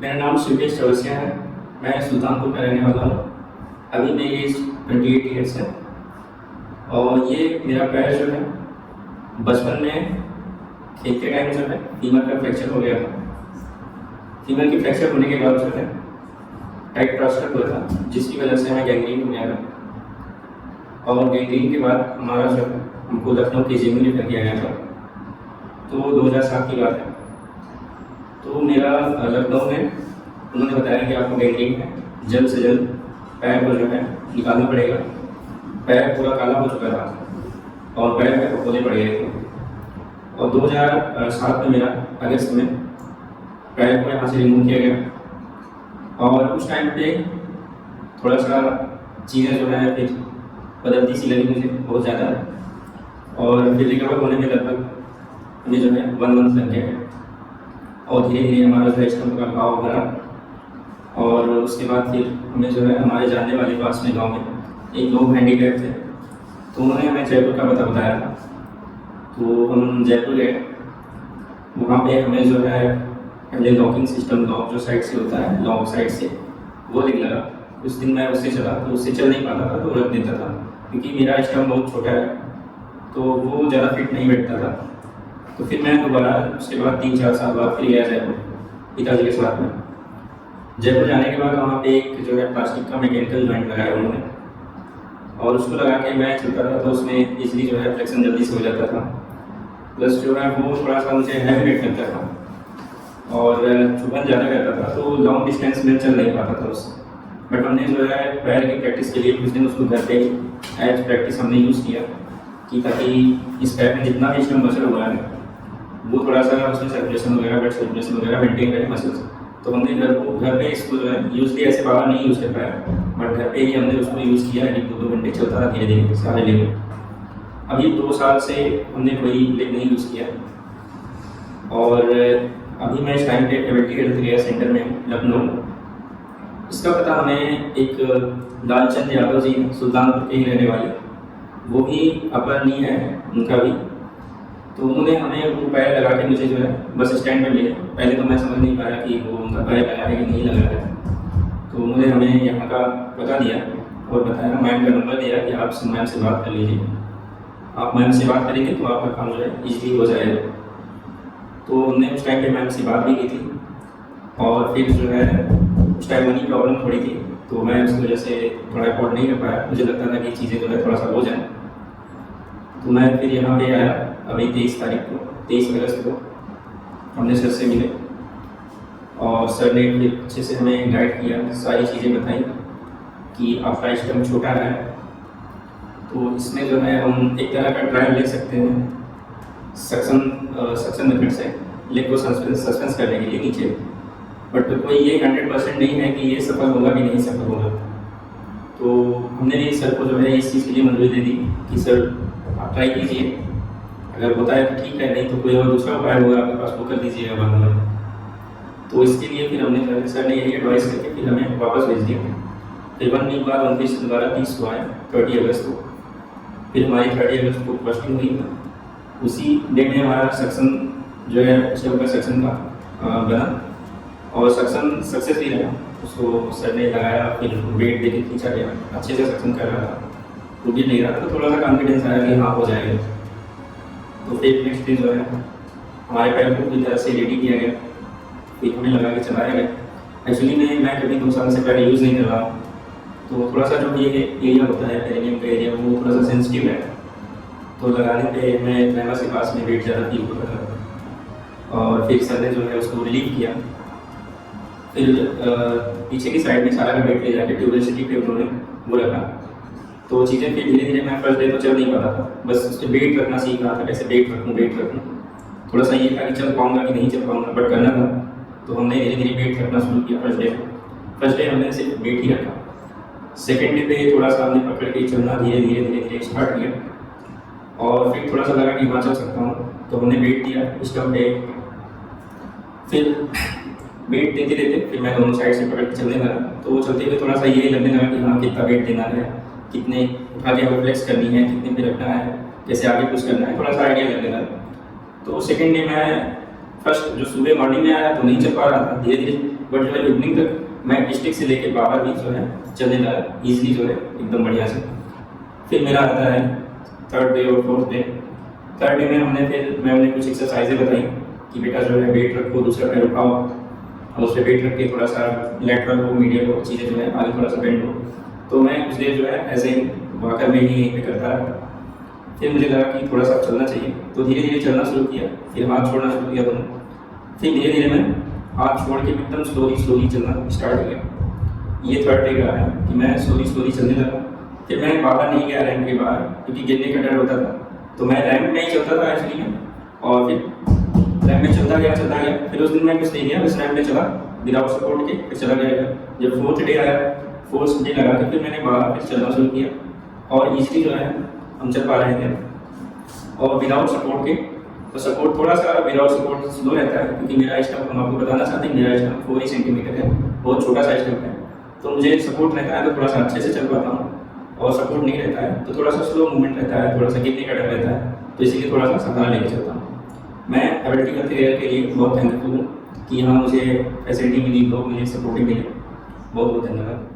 मेरा नाम शिवेश चौरसिया है। मैं सुल्तानपुर का रहने वाला हूँ। अभी मेरी एज 28 ईयर्स है और ये मेरा पैर जो है बचपन में खेलते टाइम जो है फीमर का फ्रैक्चर हो गया था। फीमर की फ्रैक्चर होने के बाद जो है टाइट प्लास्टर हुआ था, जिसकी वजह से हमें गैंग्रीन हो गया था। और गैंग्रीन के बाद हमारा जो है हमको लखनऊ के जेएमयू रेफर किया गया था। तो 2007 की बात है। तो मेरा लखनऊ में उन्होंने बताया कि आपको गैंग्रीन है, जल्द से जल्द पैर को जो है निकालना पड़ेगा। पैर पूरा काला हो चुका था और पैर में फफोले पड़ गए थे। और 2007 में मेरा अगस्त में पैर को यहाँ से रिमूव किया गया। और उस टाइम पे थोड़ा सा चीज़ें जो है फिर बदलती सी लगी मुझे बहुत ज़्यादा। और फिर रिकवर होने में लगभग हमें जो है 1 मंथ लग गया। और धीरे धीरे हमारा जो है स्टम्प का घाव भरा। और उसके बाद फिर हमें जो है हमारे जानने वाले पास में गांव में एक लोग हैंडीकैप थे, तो उन्होंने हमें जयपुर का पता बताया था। तो हम जयपुर गए। वहाँ पे हमें जो है पहले लॉकिंग सिस्टम, लॉक जो साइड से होता है, लॉक साइड से वो लिख लगा। उस दिन मैं उससे चला, तो उससे चल नहीं पाता था, तो रख देता था क्योंकि मेरा स्टम्प बहुत छोटा है, तो वो ज़्यादा फिट नहीं बैठता था। तो फिर मैं दोबारा उसके बाद 3-4 साल बाद फिर गया जयपुर पिताजी के साथ में। जयपुर जाने के बाद वहाँ पे एक जो है प्लास्टिक का मैकेनिकल जॉइंट लगाया उन्होंने, और उसको लगा के मैं चलता था तो उसमें इजली जो है फ्लेक्शन जल्दी से हो जाता था। प्लस जो है वो थोड़ा सा मुझे हैवी वेट लगता था और चुभन ज़्यादा करता था, तो लॉन्ग डिस्टेंस में चल नहीं पाता था उससे। बट हमने जो है पैर की प्रैक्टिस के लिए कुछ दिन उसको घर पे एज प्रैक्टिस हमने यूज़ किया कि ताकि इस पैर में जितना भी स्टम्प बचा हुआ है वो थोड़ा सा उसमें सर्कुलेशन वगैरह, ब्लड सर्कुलेशन वगैरह मेंटेन रहे मसल्स। तो हमने घर पे इसको जो है यूजली ऐसे बाहर नहीं यूज़ कर पाया, बट घर पे ही हमने उसको यूज़ किया है। 1-2 घंटे चलता था धीरे धीरे सारे लेग। अभी 2 साल से हमने कोई लेग नहीं यूज़ किया। और अभी मैं इस टाइम पे एबिलिटी हेल्थ केयर सेंटर में लखनऊ। इसका पता हमें एक लालचंद यादव जी सुल्तानपुर के ही रहने वाले, वो भी अपर नी है उनका भी। तो उन्होंने हमें वो पैर लगा के मुझे जो है बस स्टैंड में मिले। पहले तो मैं समझ नहीं पाया कि वो उनका पैर लगा है कि नहीं लगा है। तो उन्होंने हमें यहाँ का पता दिया और बताया, मैम का नंबर दिया कि आप मैम से बात कर लीजिए। आप मैम से बात करेंगे तो आपका काम जो है ईजिली हो जाएगा। तो हमने उस टाइम पे मैम से बात भी की थी। और फिर जो है उस टाइम मनी प्रॉब्लम थोड़ी थी, तो मैं उसकी वजह से थोड़ा अफोर्ड नहीं कर पाया। मुझे लगता था कि चीज़ें जो है थोड़ा सा हो जाए। तो मैं फिर यहाँ पे आया अभी 23 तारीख को, 23 अगस्त को हमने सर से मिले और सर ने फिर अच्छे से हमें गाइड किया, सारी चीज़ें बताई कि आपका स्टम्प छोटा है, तो इसमें जो है हम एक तरह का ट्रायल ले सकते हैं सक्शन मेथड से लेग को सस्पेंस करने के लिए नीचे। बट कोई ये 100% नहीं है कि ये सफल होगा कि नहीं सफल होगा। तो हमने भी सर को जो है इस चीज़ के लिए मंजूरी दे दी कि सर आप ट्राई कीजिए, अगर होता है तो ठीक है, नहीं तो कोई और दूसरा उपाय होगा आपके पास, वो कर दीजिएगा बाद में। तो इसके लिए फिर हमने जो है सर ने यही एडवाइस करके फिर हमें वापस भेज दिया। फिर 1 वीक बाद 29 से दोबारा 30 को आए 30 अगस्त को। फिर हमारी 30 अगस्त को पोस्टिंग हुई। उसी डे में हमारा सक्शन जो है स्टम्प का सक्शन का बना और सक्शन सक्सेस ही रहा। उसको सर ने लगाया, फिर वेट देके खींचा गया, अच्छे से सक्शन कर रहा था, टूट भी नहीं रहा था। तो थोड़ा सा कॉन्फिडेंस आया कि हाँ हो जाएगा। तो फिर नेक्स्ट डे जो है हमारे पैर को पूरी तरह से रेडी किया गया, फिर हमें लगा के चलाया गया। एक्चुअली मैं कभी 2 साल से पैर यूज़ नहीं कर रहा हूँ, तो थोड़ा सा जो ये एरिया होता है पेरिनियम का एरिया, वो थोड़ा सा सेंसिटिव है। तो लगाने पे मैं ट्रेनर के पास में वेट ज़्यादा फील होता था और फिर सर ने जो है उसको रिलीव किया। फिर पीछे की साइड में सारा का वेट ले जाकर ट्यूबलेसिटी पे उन्होंने वो रखा। तो चीज़ें फिर धीरे धीरे, मैं फर्स्ट डे तो चल नहीं पाता था, बस उससे वेट रखना सीख रहा था, कैसे वेट रखूँ। थोड़ा सा ये था कि चल पाऊँगा कि नहीं चल पाऊँगा, बट करना था। तो हमने धीरे धीरे वेट रखना शुरू किया। फर्स्ट डे हमने सिर्फ वेट ही रखा। सेकेंड डे पे थोड़ा सा हमने पकड़ के चलना धीरे धीरे स्टार्ट किया और फिर थोड़ा सा लगा कि हाँ चल सकता हूँ, तो हमने वेट दिया स्टम्प पे। फिर वेट देते देते फिर मैं दोनों साइड से पकड़ के चलने लगा। तो वो चलते हुए थोड़ा सा ये लगने लगा कि हाँ कितना वेट देना है, कितने उठा के हमें फ्लेक्स करनी है, कितने पे रखना है, कैसे आगे पुश करना है, थोड़ा सा आइडिया लगने लगा। तो सेकेंड डे मैं फर्स्ट जो सुबह मॉर्निंग में आया तो नहीं चल पा रहा था, धीरे धीरे बट जो है इवनिंग तक मैं स्टिक से लेके बाहर भी जो है चलने लगा ईजिली जो है एकदम बढ़िया से। फिर मेरा आता है थर्ड डे और फोर्थ डे। थर्ड डे में हमने फिर मैम ने कुछ एक्सरसाइजें बताई कि बेटा जो है वेट रखो, दूसरा पैर उठाओ और उस पर वेट रख के थोड़ा सा लेटरल हो, मीडियल हो, चीज़ें जो है आगे थोड़ा सा बेंड हो। तो मैं उस दिन जो है ऐसे ही वाकर में ही यहीं पे करता रहा। फिर मुझे लगा कि थोड़ा सा चलना चाहिए, तो धीरे धीरे चलना शुरू किया, फिर हाथ छोड़ना शुरू किया दोनों। फिर धीरे धीरे मैं हाथ छोड़ के एकदम स्लोली चलना स्टार्ट हो गया। ये थर्ड डे का है कि मैं स्लोली चलने लगा। फिर मैं बाहर नहीं गया रैंप के बाहर, क्योंकि गिरने का डर होता था, तो मैं रैंप में ही चलता था एक्चुअली में। और फिर रैंप में चलता गया। फिर उस दिन मैं कुछ नहीं किया, बस रैंप में चला विदाउट सपोर्ट के, फिर चला गया। जब फोर्थ डे आया, फोर्थ डे लगा के फिर मैंने बाहर फिर चलना शुरू किया और ईजिली जो है हम चल पा रहे थे। और विदाउट सपोर्ट के, तो सपोर्ट थोड़ा सा विदाउट सपोर्ट स्लो रहता है, क्योंकि मेरा स्टम्प हम आपको बताना चाहते हैं, मेरा स्टम्प 4 सेंटीमीटर है, बहुत छोटा सा स्टम्प है। तो मुझे सपोर्ट रहता है तो थोड़ा सा अच्छे से चल पाता हूँ, और सपोर्ट नहीं रहता है तो थोड़ा सा स्लो मूवमेंट रहता है, थोड़ा सा गिरने का डर रहता है, तो इसीलिए थोड़ा सा संभाल लेके चलता हूँ। मैं एबिलिटी करियर के लिए बहुत थैंकफुल हूँ कि यहाँ मुझे फैसिलिटी मिली, लोग मुझे सपोर्टिव मिले। बहुत बहुत धन्यवाद।